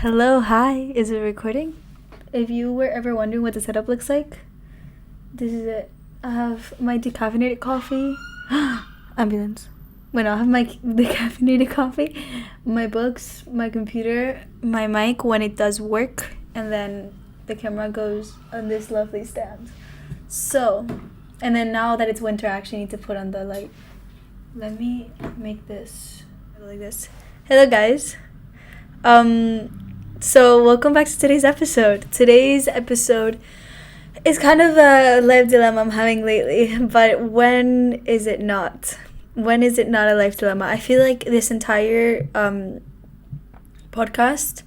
Hello, hi. Is it recording? If you were ever wondering what the setup looks like, this is it. I have my decaffeinated coffee. Ambulance. When I have my decaffeinated coffee, my books, my computer, my mic when it does work, and then the camera goes on this lovely stand. So, and then now that it's winter, I actually need to put on the light. Let me make this like this. Hello, guys. So welcome back to today's episode. Today's episode is kind of a life dilemma I'm having lately, but when is it not? When is it not a life dilemma? I feel like this entire podcast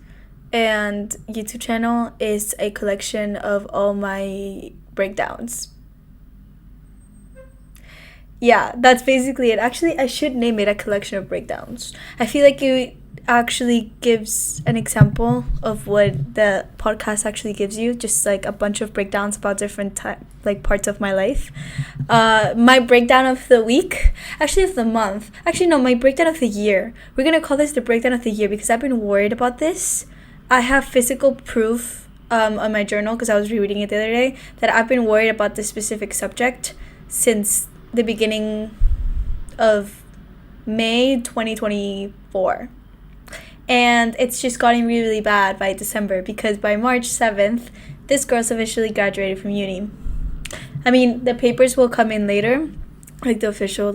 and YouTube channel is a collection of all my breakdowns. Yeah, that's basically it. Actually, I should name it a collection of breakdowns. I feel like it actually gives an example of what the podcast actually gives you, just like a bunch of breakdowns about different parts of my life. My breakdown of the week, actually of the month, actually no, my breakdown of the year. We're gonna call this the breakdown of the year because I've been worried about this. I have physical proof on my journal because I was rereading it the other day that I've been worried about this specific subject since the beginning of May 2024. And it's just gotten really, really bad by December because by March 7th, this girl's officially graduated from uni. I mean, the papers will come in later, like the official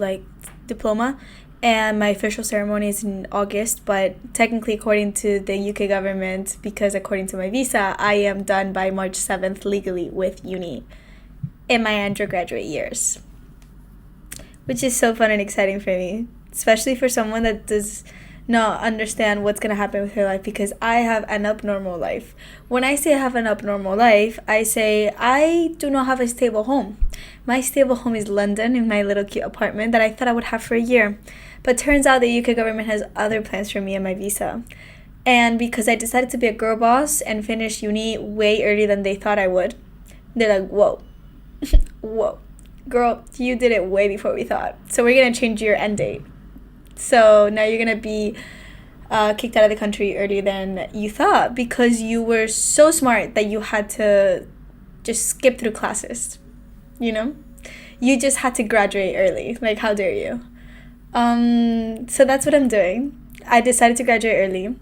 diploma, and my official ceremony is in August, but technically according to the UK government, because according to my visa, I am done by March 7th legally with uni in my undergraduate years. Which is so fun and exciting for me, especially for someone that does not understand what's going to happen with her life, because I have an abnormal life. When I say I have an abnormal life, I say I do not have a stable home. My stable home is London in my little cute apartment that I thought I would have for a year. But turns out the UK government has other plans for me and my visa. And because I decided to be a girl boss and finish uni way earlier than they thought I would, they're like, whoa, whoa. Girl, you did it way before we thought. So we're going to change your end date. So now you're going to be kicked out of the country earlier than you thought because you were so smart that you had to just skip through classes, you know? You just had to graduate early. Like, how dare you? So that's what I'm doing. I decided to graduate early.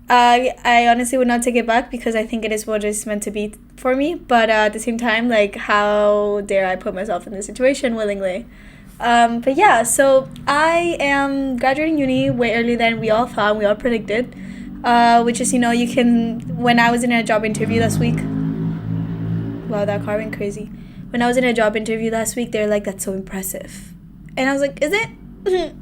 I honestly would not take it back because I think it is what it's meant to be for me. But at the same time, how dare I put myself in this situation willingly? But yeah, so I am graduating uni way earlier than we all thought, we all predicted. Which is, you can, when I was in a job interview last week, wow, that car went crazy. When I was in a job interview last week, they were like, that's so impressive. And I was like, is it?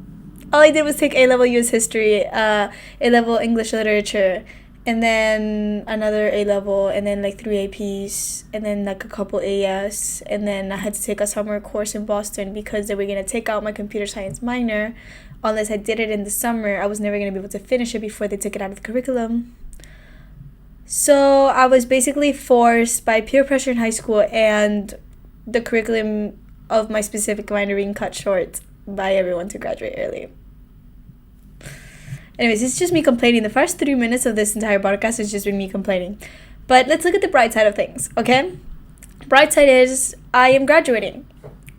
All I did was take A-level US history, A-level English literature, and then another A-level, and then 3 APs, and then a couple AS, and then I had to take a summer course in Boston because they were going to take out my computer science minor. Unless I did it in the summer, I was never going to be able to finish it before they took it out of the curriculum. So I was basically forced by peer pressure in high school and the curriculum of my specific minor being cut short by everyone to graduate early. Anyways, it's just me complaining. The first 3 minutes of this entire podcast has just been me complaining. But let's look at the bright side of things, okay? Bright side is I am graduating.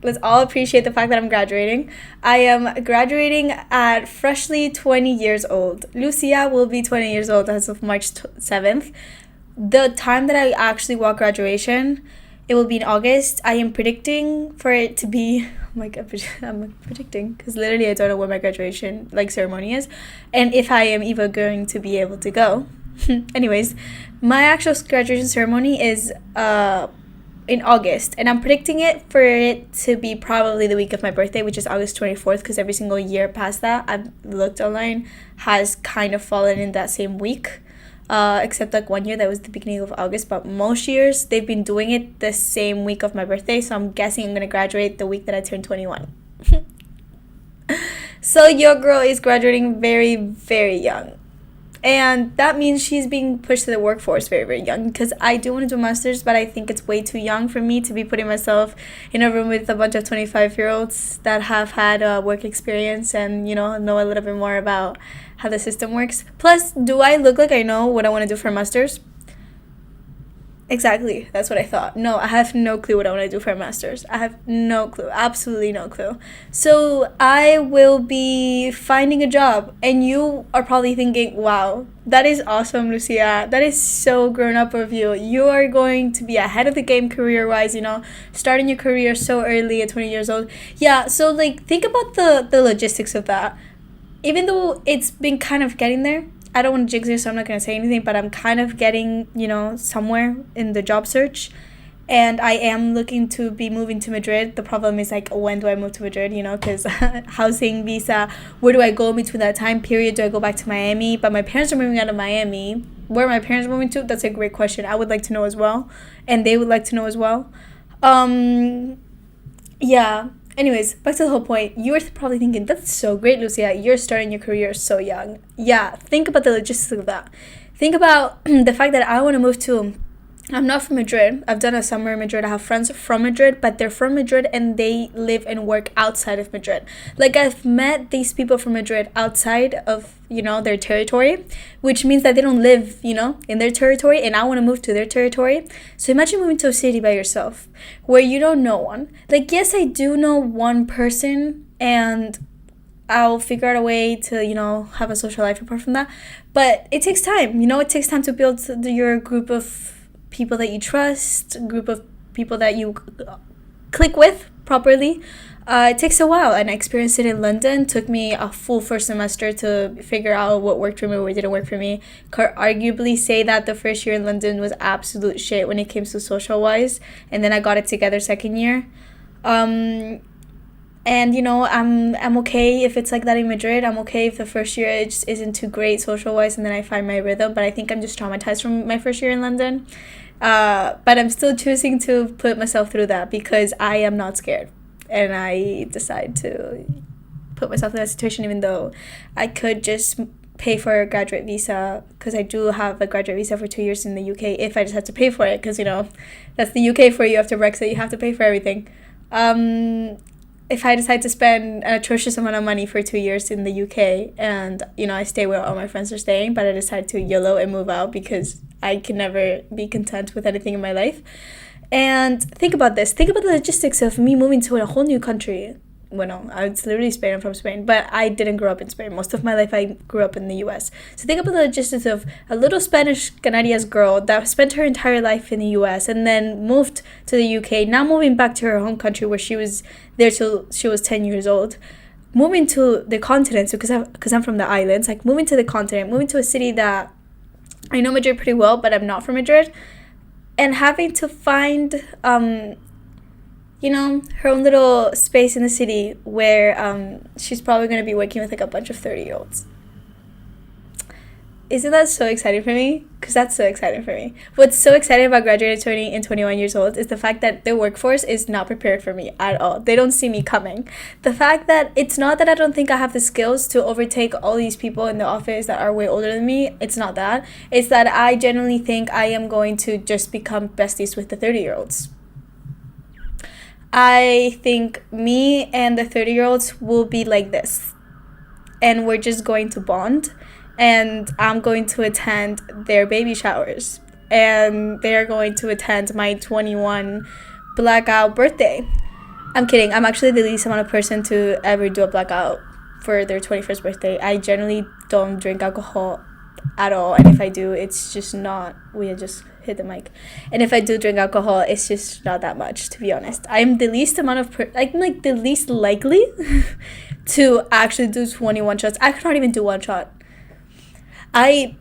Let's all appreciate the fact that I'm graduating. I am graduating at freshly 20 years old. Lucia will be 20 years old as of March 7th. The time that I actually walk graduation, it will be in August. I am predicting for it to be... Oh my god, I'm predicting because literally I don't know when my graduation ceremony is and if I am even going to be able to go. Anyways, my actual graduation ceremony is in August, and I'm predicting it for it to be probably the week of my birthday, which is August 24th, because every single year past that I've looked online has kind of fallen in that same week. Except 1 year that was the beginning of August, but most years they've been doing it the same week of my birthday, so I'm guessing I'm gonna graduate the week that I turn 21. So your girl is graduating very, very young. And that means she's being pushed to the workforce very, very young, because I do want to do a master's, but I think it's way too young for me to be putting myself in a room with a bunch of 25-year-olds that have had work experience and, know a little bit more about how the system works. Plus, do I look like I know what I want to do for a master's? Exactly. That's what I thought. No, I have no clue what I want to do for a master's. I have no clue. Absolutely no clue. So I will be finding a job. And you are probably thinking, wow, that is awesome, Lucia. That is so grown up of you. You are going to be ahead of the game career-wise, starting your career so early at 20 years old. Yeah, so think about the logistics of that. Even though it's been kind of getting there, I don't want to jinx it, so I'm not going to say anything, but I'm kind of getting, somewhere in the job search. And I am looking to be moving to Madrid. The problem is, when do I move to Madrid, because housing, visa, where do I go between that time period? Do I go back to Miami? But my parents are moving out of Miami. Where are my parents moving to? That's a great question. I would like to know as well. And they would like to know as well. Yeah. Anyways, back to the whole point. You're probably thinking, that's so great, Lucia. You're starting your career so young. Yeah, think about the logistics of that. Think about the fact that I want to move to... I'm not from Madrid. I've done a summer in Madrid. I have friends from Madrid, but they're from Madrid and they live and work outside of Madrid. I've met these people from Madrid outside of, their territory, which means that they don't live, in their territory, and I want to move to their territory. So imagine moving to a city by yourself where you don't know one. Yes, I do know one person, and I'll figure out a way to, have a social life apart from that. But it takes time. It takes time to build your group of people that you trust, a group of people that you click with properly. It takes a while, and I experienced it in London. It took me a full first semester to figure out what worked for me, what didn't work for me. Could arguably say that the first year in London was absolute shit when it came to social wise, and then I got it together second year. And I'm okay if it's like that in Madrid. I'm okay if the first year it just isn't too great social wise, and then I find my rhythm. But I think I'm just traumatized from my first year in London. But I'm still choosing to put myself through that because I am not scared, and I decide to put myself in that situation, even though I could just pay for a graduate visa, because I do have a graduate visa for 2 years in the UK if I just had to pay for it, because that's the UK for you. After Brexit, you have to pay for everything. If I decide to spend an atrocious amount of money for 2 years in the UK, and I stay where all my friends are staying, but I decide to YOLO and move out because I can never be content with anything in my life. And think about this. Think about the logistics of me moving to a whole new country. Well, it's literally Spain. I'm from Spain, but I didn't grow up in Spain. Most of my life, I grew up in the US. So think about the logistics of a little Spanish Canarias girl that spent her entire life in the US and then moved to the UK, now moving back to her home country where she was there till she was 10 years old. Moving to the continent, because I'm from the islands, moving to the continent, moving to a city that I know Madrid pretty well, but I'm not from Madrid, and having to find, her own little space in the city where she's probably going to be working with a bunch of 30-year-olds. Isn't that so exciting for me? Because that's so exciting for me. What's so exciting about graduating 20 and 21 years old is the fact that the workforce is not prepared for me at all. They don't see me coming. The fact that it's not that I don't think I have the skills to overtake all these people in the office that are way older than me. It's not that. It's that I genuinely think I am going to just become besties with the 30-year-olds. I think me and the 30-year-olds will be like this. And we're just going to bond. And I'm going to attend their baby showers. And they're going to attend my 21 blackout birthday. I'm kidding. I'm actually the least amount of person to ever do a blackout for their 21st birthday. I generally don't drink alcohol at all. And if I do, it's just not... We just hit the mic. And if I do drink alcohol, it's just not that much, to be honest. I'm the least amount of... I'm the least likely to actually do 21 shots. I cannot even do one shot. I've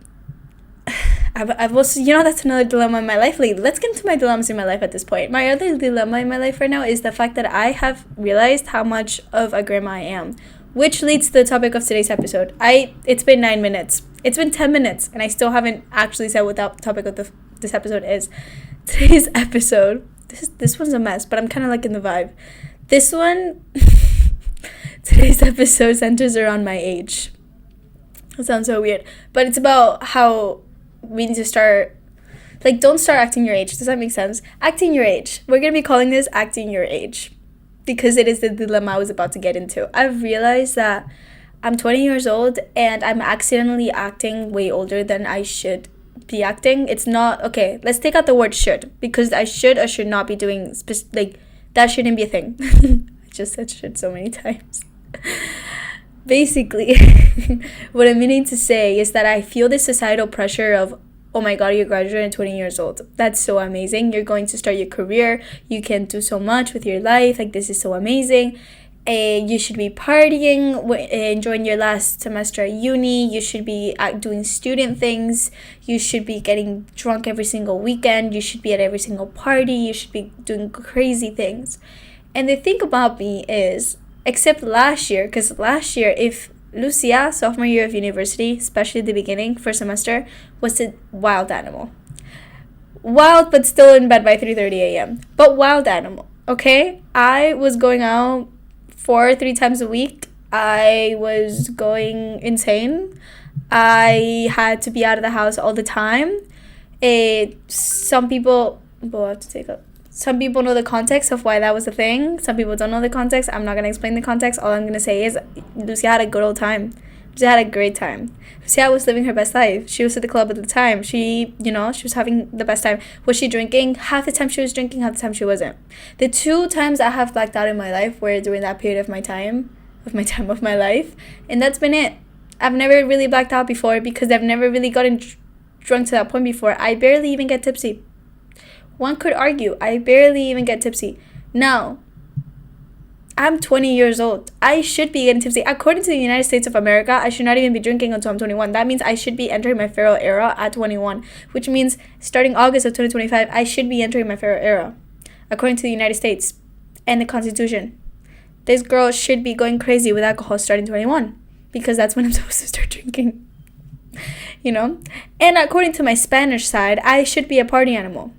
also, that's another dilemma in my life lately. Let's get into my dilemmas in my life at this point. My other dilemma in my life right now is the fact that I have realized how much of a grandma I am, which leads to the topic of today's episode. It's been 9 minutes. It's been 10 minutes, and I still haven't actually said what the topic of this episode is. Today's episode, this one's a mess, but I'm kind of in the vibe. This one, today's episode centers around my age. That sounds so weird. But it's about how we need to start, like, don't start acting your age. Does that make sense? Acting your age. We're going to be calling this acting your age because it is the dilemma I was about to get into. I've realized that I'm 20 years old and I'm accidentally acting way older than I should be acting. It's not, okay, let's take out the word should, because I should or should not be doing, like, that shouldn't be a thing. I just said should so many times. Basically, what I'm meaning to say is that I feel the societal pressure of, oh my god, you're graduating at 20 years old. That's so amazing. You're going to start your career. You can do so much with your life. Like, this is so amazing. You should be partying, enjoying your last semester at uni. You should be doing student things. You should be getting drunk every single weekend. You should be at every single party. You should be doing crazy things. And the thing about me is, except last year, because last year, if Lucia, sophomore year of university, especially the beginning, first semester, was a wild animal. Wild, but still in bed by 3:30 a.m. But wild animal, okay? I was going out 3 times a week. I was going insane. I had to be out of the house all the time. Some people know the context of why that was a thing. Some people don't know the context. I'm not going to explain the context. All I'm going to say is Lucia had a good old time. She had a great time. Lucia was living her best life. She was at the club at the time. She was having the best time. Was she drinking? Half the time she was drinking, half the time she wasn't. The 2 times I have blacked out in my life were during that period of my life. And that's been it. I've never really blacked out before because I've never really gotten drunk to that point before. I barely even get tipsy. One could argue I barely even get tipsy. Now, I'm 20 years old. I should be getting tipsy. According to the United States of America, I should not even be drinking until I'm 21. That means I should be entering my feral era at 21, which means starting August of 2025, I should be entering my feral era, according to the United States and the Constitution. This girl should be going crazy with alcohol starting 21, because that's when I'm supposed to start drinking. And according to my Spanish side, I should be a party animal.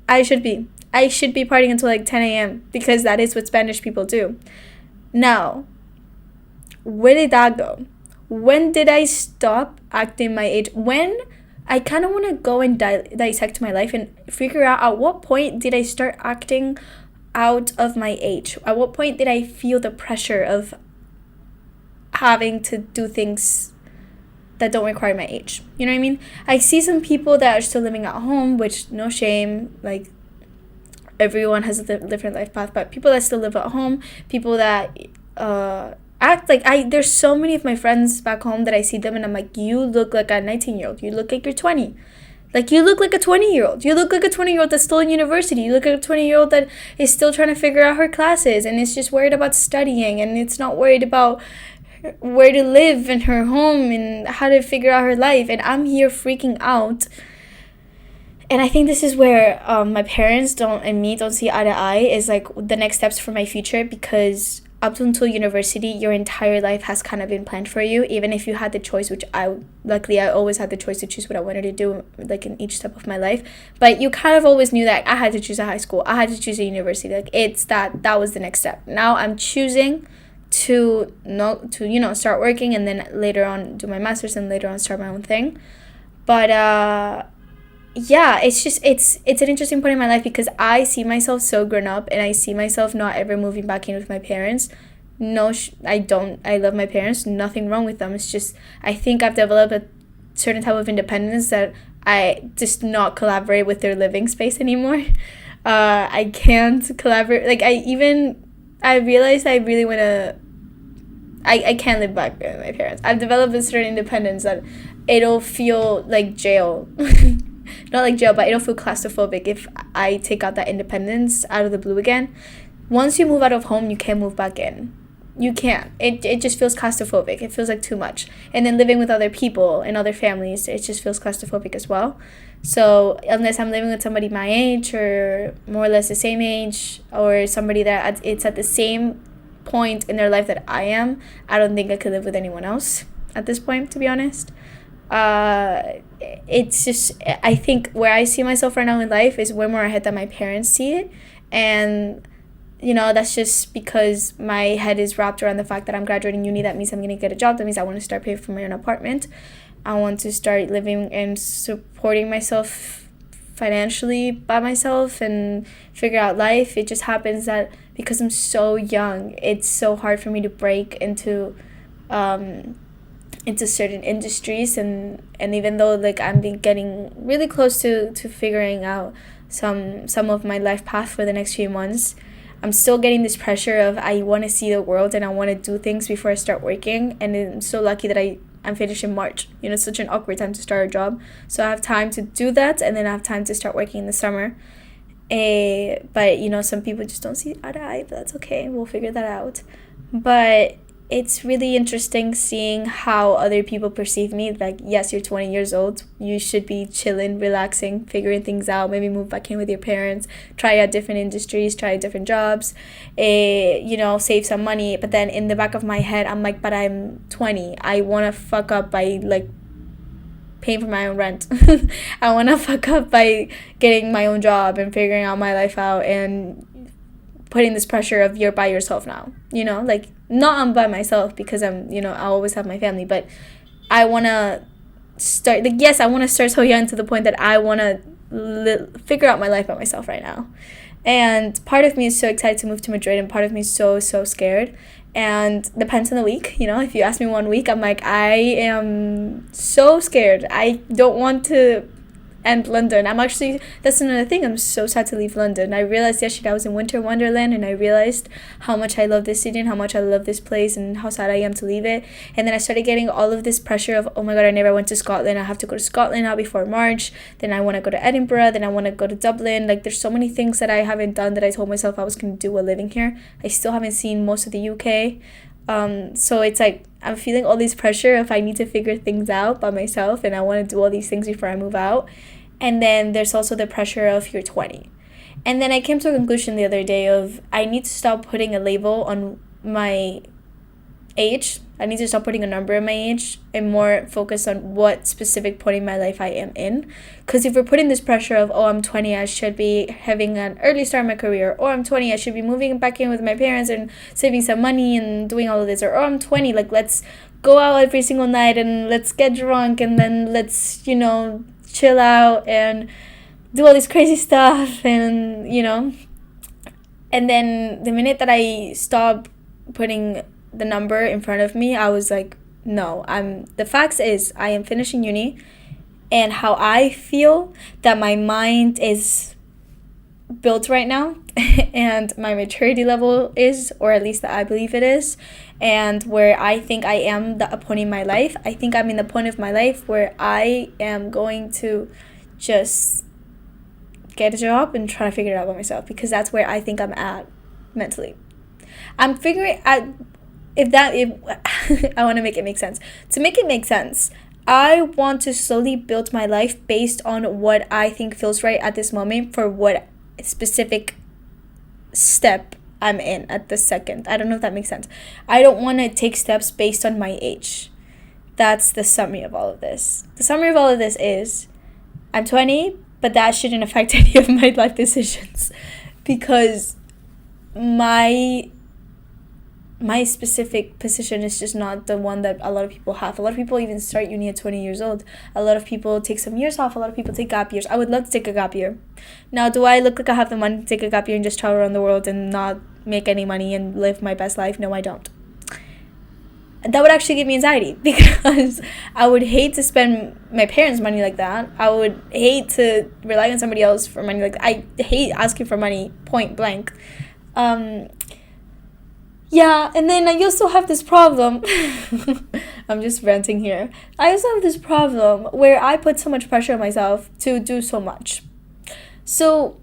I should be partying until like 10 a.m. because that is what Spanish people do. Now, where did that go? When did I stop acting my age? When I kind of want to go and dissect my life and figure out at what point did I start acting out of my age? At what point did I feel the pressure of having to do things that don't require my age? You know what I mean? I see some people that are still living at home, which, no shame, like, everyone has a different life path, but people that still live at home, people that act like, there's so many of my friends back home that I see them and I'm like, you look like a 19-year-old, you look like you're 20. Like, you look like a 20-year-old. You look like a 20-year-old that's still in university. You look like a 20-year-old that is still trying to figure out her classes and is just worried about studying and it's not worried about where to live in her home and how to figure out her life. And I'm here freaking out. And I think this is where my parents don't see eye to eye, is like the next steps for my future, because up until university, your entire life has kind of been planned for you, even if you had the choice, which I always had the choice to choose what I wanted to do, like, in each step of my life. But you kind of always knew that I had to choose a high school, I had to choose a university. Like, it's that was the next step. Now I'm choosing to start working and then later on do my master's and later on start my own thing. But yeah, it's just it's an interesting point in my life because I see myself so grown up and I see myself not ever moving back in with my parents. No, I don't. I love my parents. Nothing wrong with them. It's just I think I've developed a certain type of independence that I just not collaborate with their living space anymore. I can't collaborate. Like, I realized I really want to. I can't live back with my parents. I've developed a certain independence that it'll feel like jail. Not like jail, but it'll feel claustrophobic if I take out that independence out of the blue again. Once you move out of home, you can't move back in. You can't. It just feels claustrophobic. It feels like too much. And then living with other people and other families, it just feels claustrophobic as well. So unless I'm living with somebody my age or more or less the same age, or somebody that it's at the same point in their life that I am, I don't think I could live with anyone else at this point, to be honest. It's just, I think where I see myself right now in life is way more ahead than my parents see it. And that's just because my head is wrapped around the fact that I'm graduating uni. That means I'm going to get a job. That means I want to start paying for my own apartment. I want to start living and supporting myself financially by myself and figure out life. It just happens that because I'm so young, it's so hard for me to break into certain industries, and even though like I'm getting really close to figuring out some of my life path for the next few months, I'm still getting this pressure of I want to see the world and I want to do things before I start working. And I'm so lucky that I'm finished in March. It's such an awkward time to start a job, so I have time to do that, and then I have time to start working in the summer. But some people just don't see eye to eye, but that's okay, we'll figure that out. But it's really interesting seeing how other people perceive me. Like, yes, you're 20 years old. You should be chilling, relaxing, figuring things out. Maybe move back in with your parents. Try out different industries. Try out different jobs. Save some money. But then in the back of my head, I'm like, but I'm 20. I want to fuck up by, like, paying for my own rent. I want to fuck up by getting my own job and figuring out my life out and putting this pressure of you're by yourself now, like, not I'm by myself because I'm, I always have my family, but I want to start, like, yes, I want to start so young to the point that I want to figure out my life by myself right now. And part of me is so excited to move to Madrid, and part of me is so scared. And depends on the week, if you ask me one week, I'm like, I am so scared. I don't want to end London. That's another thing, I'm so sad to leave London. I realized yesterday I was in Winter Wonderland, and I realized how much I love this city and how much I love this place and how sad I am to leave it. And then I started getting all of this pressure of, oh my god, I never went to Scotland. I have to go to Scotland now before March. Then I want to go to Edinburgh. Then I want to go to Dublin. Like, there's so many things that I haven't done that I told myself I was going to do while living here. I still haven't seen most of the UK. So it's like I'm feeling all this pressure if I need to figure things out by myself, and I want to do all these things before I move out. And then there's also the pressure of you're 20. And then I came to a conclusion the other day of I need to stop putting a label on my age. I need to stop putting a number on my age and more focus on what specific point in my life I am in. Because if we're putting this pressure of, oh, I'm 20, I should be having an early start in my career, or I'm 20, I should be moving back in with my parents and saving some money and doing all of this, or oh, I'm 20, like, let's go out every single night and let's get drunk and then let's, chill out and do all this crazy stuff, and and then the minute that I stopped putting the number in front of me, I was like, no, the facts is I am finishing uni, and how I feel that my mind is built right now and my maturity level is, or at least that I believe it is, and where I think I am the point in my life, I think I'm in the point of my life where I am going to just get a job and try to figure it out by myself, because that's where I think I'm at mentally. I'm figuring out if I want to make it make sense. To make it make sense, I want to slowly build my life based on what I think feels right at this moment for what specific step I'm in at the second. I don't know if that makes sense. I don't want to take steps based on my age. That's the summary of all of this. The summary of all of this is I'm 20, but that shouldn't affect any of my life decisions, because my specific position is just not the one that a lot of people have. A lot of people even start uni at 20 years old. A lot of people take some years off. A lot of people take gap years. I would love to take a gap year. Now, do I look like I have the money to take a gap year and just travel around the world and not make any money and live my best life? No, I don't. That would actually give me anxiety, because I would hate to spend my parents' money like that. I would hate to rely on somebody else for money like that. I hate asking for money, point blank. Yeah, and then I also have this problem. I'm just ranting here. I also have this problem where I put so much pressure on myself to do so much. So,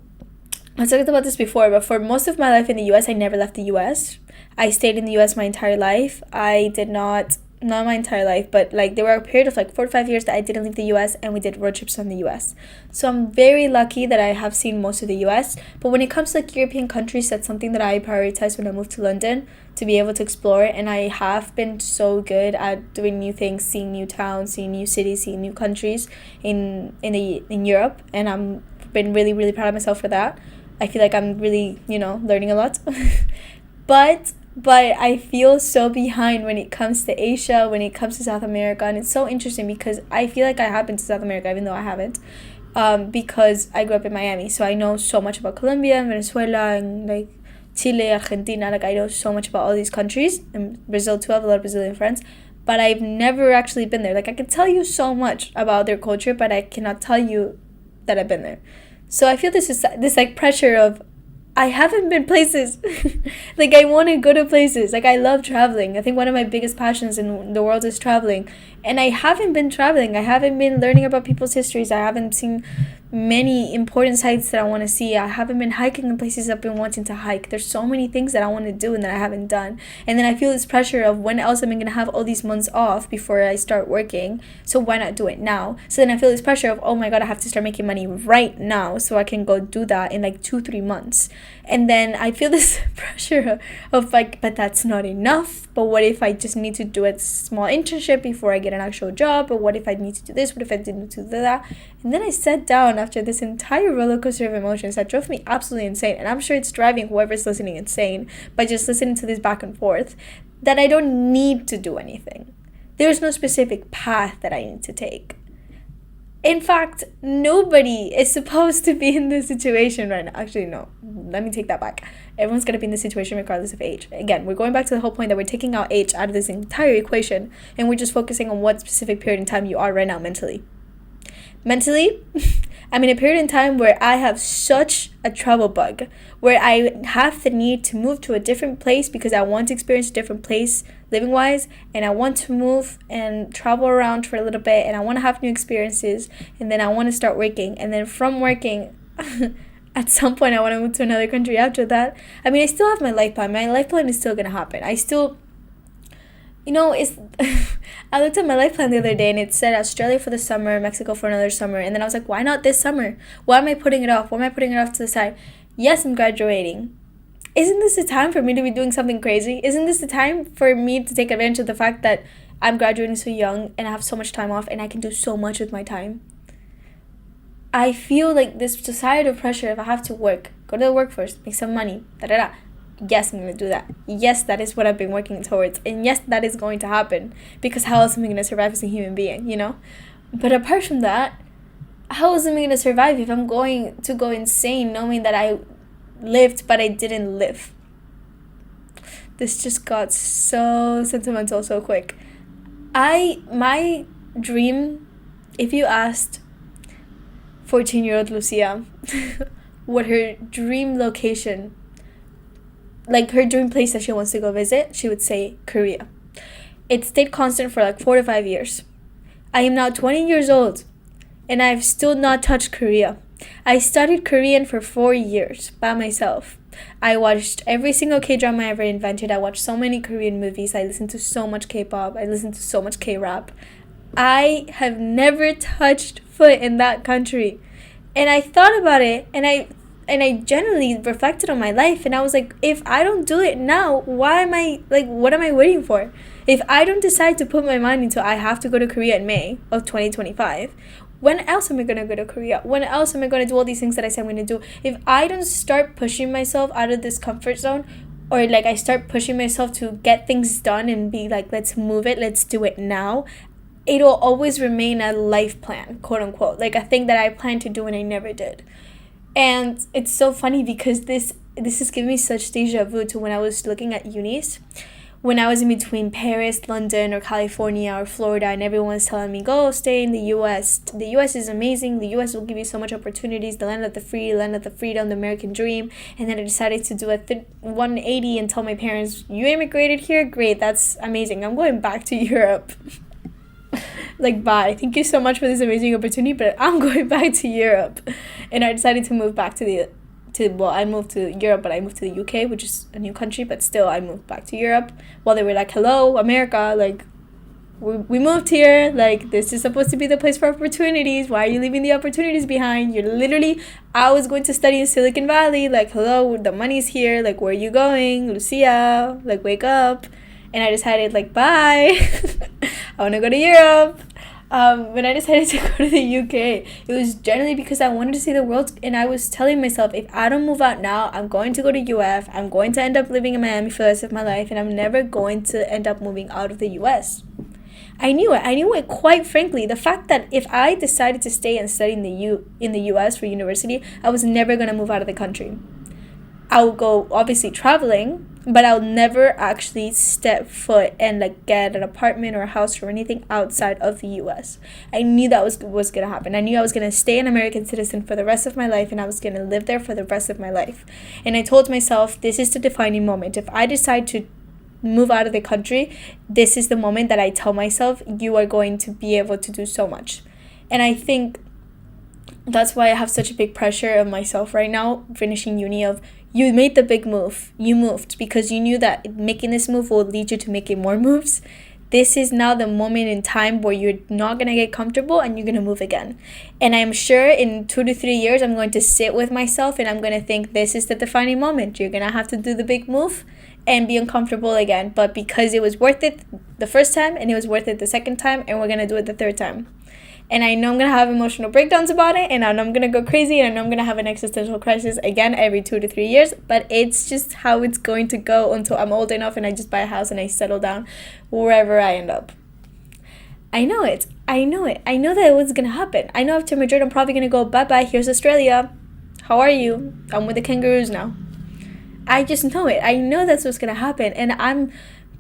I talked about this before, but for most of my life in the US, I never left the US. I stayed in the US my entire life. I did not my entire life, but like there were a period of like 4 to 5 years that I didn't leave the US, and we did road trips from the US. So I'm very lucky that I have seen most of the US. But when it comes to like European countries, that's something that I prioritize when I moved to London, to be able to explore. And I have been so good at doing new things, seeing new towns, seeing new cities, seeing new countries in Europe, and I'm been really, really proud of myself for that. I feel like I'm really, learning a lot. But I feel so behind when it comes to Asia, when it comes to South America, and it's so interesting because I feel like I have been to South America even though I haven't, because I grew up in Miami, so I know so much about Colombia and Venezuela and like Chile, Argentina. Like I know so much about all these countries, and Brazil too. I have a lot of Brazilian friends, but I've never actually been there. Like I can tell you so much about their culture, but I cannot tell you that I've been there. So I feel this like pressure of I haven't been places. Like I want to go to places. Like I love traveling. I think one of my biggest passions in the world is traveling. And I haven't been traveling. I haven't been learning about people's histories. I haven't seen many important sites that I want to see. I haven't been hiking in places I've been wanting to hike. There's so many things that I want to do and that I haven't done. And then I feel this pressure of when else am I going to have all these months off before I start working? So why not do it now? So then I feel this pressure of, oh my God, I have to start making money right now so I can go do that in like 2-3 months. And then I feel this pressure of like, but that's not enough. But what if I just need to do a small internship before I get an actual job? Or what if I need to do this? What if I didn't do that? And then I sat down after this entire roller coaster of emotions that drove me absolutely insane. And I'm sure it's driving whoever's listening insane by just listening to this back and forth, that I don't need to do anything. There's no specific path that I need to take. In fact, nobody is supposed to be in this situation right now. Actually, no. Let me take that back. Everyone's going to be in this situation regardless of age. Again, we're going back to the whole point that we're taking out age out of this entire equation, and we're just focusing on what specific period in time you are right now mentally. Mentally, I'm in a period in time where I have such a travel bug, where I have the need to move to a different place because I want to experience a different place living-wise, and I want to move and travel around for a little bit, and I want to have new experiences, and then I want to start working, and then from working, at some point I want to move to another country after that. I mean, I still have my life plan. My life plan is still going to happen. I still... it's I looked at my life plan the other day and it said Australia for the summer, Mexico for another summer, and then I was like, why not this summer? Why am I putting it off? Why am I putting it off to the side? Yes, I'm graduating. Isn't this the time for me to be doing something crazy? Isn't this the time for me to take advantage of the fact that I'm graduating so young and I have so much time off and I can do so much with my time? I feel like this societal pressure, if I have to work, go to the workforce, make some money, da-da-da. Yes, I'm going to do that. Yes, that is what I've been working towards. And yes, that is going to happen. Because how else am I going to survive as a human being, But apart from that, how else am I going to survive if I'm going to go insane knowing that I lived but I didn't live? This just got so sentimental so quick. My dream, if you asked 14-year-old Lucia what her dream location, like her dream place that she wants to go visit, she would say Korea. It stayed constant for like 4 to 5 years. I am now 20 years old and I've still not touched Korea. I studied Korean for 4 years by myself. I watched every single K-drama I ever invented. I watched so many Korean movies. I listened to so much K-pop. I listened to so much K-rap. I have never touched foot in that country. And I thought about it and I genuinely reflected on my life, and I was like, if I don't do it now, what am I waiting for? If I don't decide to put my mind into I have to go to Korea in May of 2025, when else am I going to go to Korea? When else am I going to do all these things that I said I'm going to do? If I don't start pushing myself out of this comfort zone, or like I start pushing myself to get things done and be like, let's move it, let's do it now, it'll always remain a life plan, quote unquote, like a thing that I planned to do and I never did. And it's so funny because this is giving me such deja vu to when I was looking at unis. When I was in between Paris, London, or California, or Florida, and everyone was telling me, go stay in the U.S. The U.S. is amazing. The U.S. will give you so much opportunities. The land of the free, land of the freedom, the American dream. And then I decided to do a 180 and tell my parents, you immigrated here? Great, that's amazing. I'm going back to Europe. Like, bye. Thank you so much for this amazing opportunity, but I'm going back to Europe. And I decided to move back I moved to Europe, but I moved to the UK, which is a new country, but still I moved back to Europe. While they were like, hello, America, like, we moved here, like, this is supposed to be the place for opportunities. Why are you leaving the opportunities behind? I was going to study in Silicon Valley, like, hello, the money's here, like, where are you going? Lucia, like, wake up. And I decided, like, bye. I want to go to Europe. when I decided to go to the UK, it was generally because I wanted to see the world, and I was telling myself, if I don't move out now, I'm going to go to UF. I'm going to end up living in Miami for the rest of my life, and I'm never going to end up moving out of the US. I knew it. I knew it, quite frankly. The fact that if I decided to stay and study in the US for university, I was never going to move out of the country. I would go, obviously, traveling, but I'll never actually step foot and like get an apartment or a house or anything outside of the US. I knew that was gonna happen. I knew I was gonna stay an American citizen for the rest of my life, and I was gonna live there for the rest of my life. And I told myself, this is the defining moment. If I decide to move out of the country, this is the moment that I tell myself, you are going to be able to do so much. And I think that's why I have such a big pressure on myself right now, finishing uni, of you made the big move. You moved because you knew that making this move will lead you to making more moves. This is now the moment in time where you're not going to get comfortable and you're going to move again. And I'm sure in 2 to 3 years, I'm going to sit with myself and I'm going to think, this is the defining moment. You're going to have to do the big move and be uncomfortable again. But because it was worth it the first time, and it was worth it the second time, and we're going to do it the third time. And I know I'm going to have emotional breakdowns about it, and I know I'm going to go crazy, and I know I'm going to have an existential crisis again every 2 to 3 years, but it's just how it's going to go until I'm old enough and I just buy a house and I settle down wherever I end up. I know it. I know that it was going to happen. I know after Madrid, I'm probably going to go, bye-bye, here's Australia. How are you? I'm with the kangaroos now. I just know it. I know that's what's going to happen, and I'm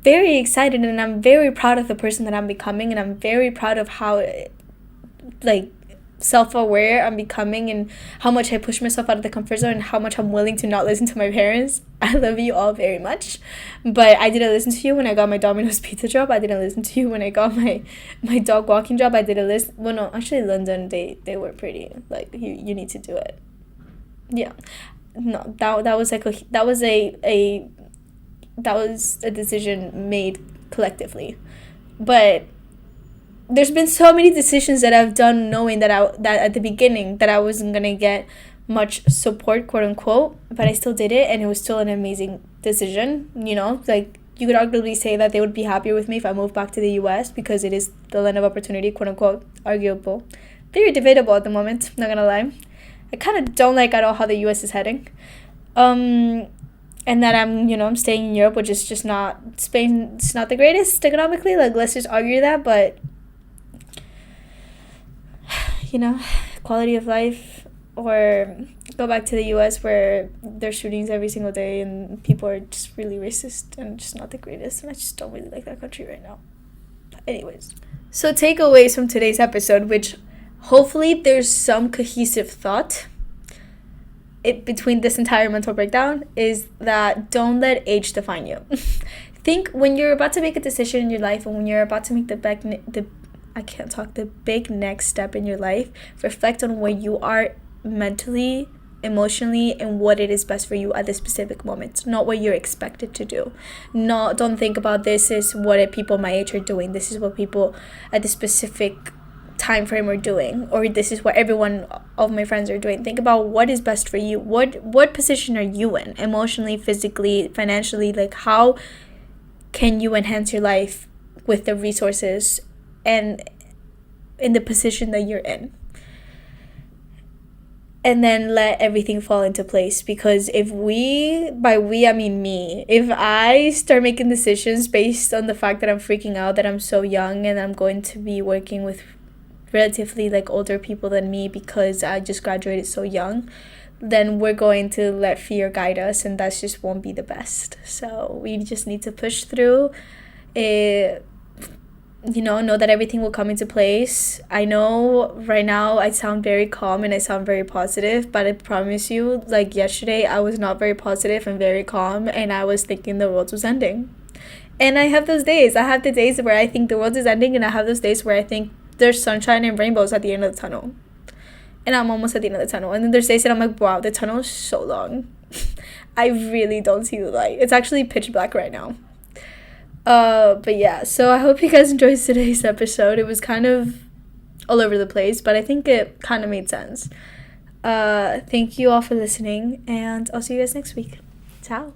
very excited, and I'm very proud of the person that I'm becoming, and I'm very proud of how self-aware I'm becoming, and how much I push myself out of the comfort zone, and how much I'm willing to not listen to my parents. I love you all very much, but I didn't listen to you when I got my Domino's pizza job. I didn't listen to you when I got my dog walking job. I didn't listen. Well, no, actually, London, they were pretty like, you need to do it. Yeah, no, that was like that was a decision made collectively, but there's been so many decisions that I've done knowing that at the beginning that I wasn't gonna get much support, quote unquote, but I still did it, and it was still an amazing decision. You know, like, you could arguably say that they would be happier with me if I moved back to the US, because it is the land of opportunity, quote unquote, arguable. Very debatable at the moment, not gonna lie. I kind of don't like at all how the US is heading. And that I'm staying in Europe, which is just not, Spain's not the greatest economically, like, let's just argue that, but quality of life, or go back to the US where there's shootings every single day and people are just really racist and just not the greatest, and I just don't really like that country right now. But anyways, so takeaways from today's episode, which hopefully there's some cohesive thought between this entire mental breakdown, is that don't let age define you. Think when you're about to make a decision in your life, and when you're about to make the big next step in your life, reflect on where you are mentally, emotionally, and what it is best for you at this specific moment, not what you're expected to do. Don't think about, this is what people my age are doing, this is what people at this specific time frame are doing, or this is what everyone of my friends are doing. Think about what is best for you. What position are you in, emotionally, physically, financially? Like, how can you enhance your life with the resources and in the position that you're in? And then let everything fall into place, because by we I mean me, if I start making decisions based on the fact that I'm freaking out that I'm so young and I'm going to be working with relatively older people than me because I just graduated so young, then we're going to let fear guide us, and that just won't be the best. So we just need to push through it. Know that everything will come into place. I know right now I sound very calm and I sound very positive, but I promise you, yesterday, I was not very positive and very calm, and I was thinking the world was ending. And I have those days. I have the days where I think the world is ending, and I have those days where I think there's sunshine and rainbows at the end of the tunnel. And I'm almost at the end of the tunnel. And then there's days that I'm like, wow, the tunnel is so long. I really don't see the light. It's actually pitch black right now. But yeah, so I hope you guys enjoyed today's episode. It was kind of all over the place, but I think it kind of made sense. Thank you all for listening, and I'll see you guys next week. Ciao.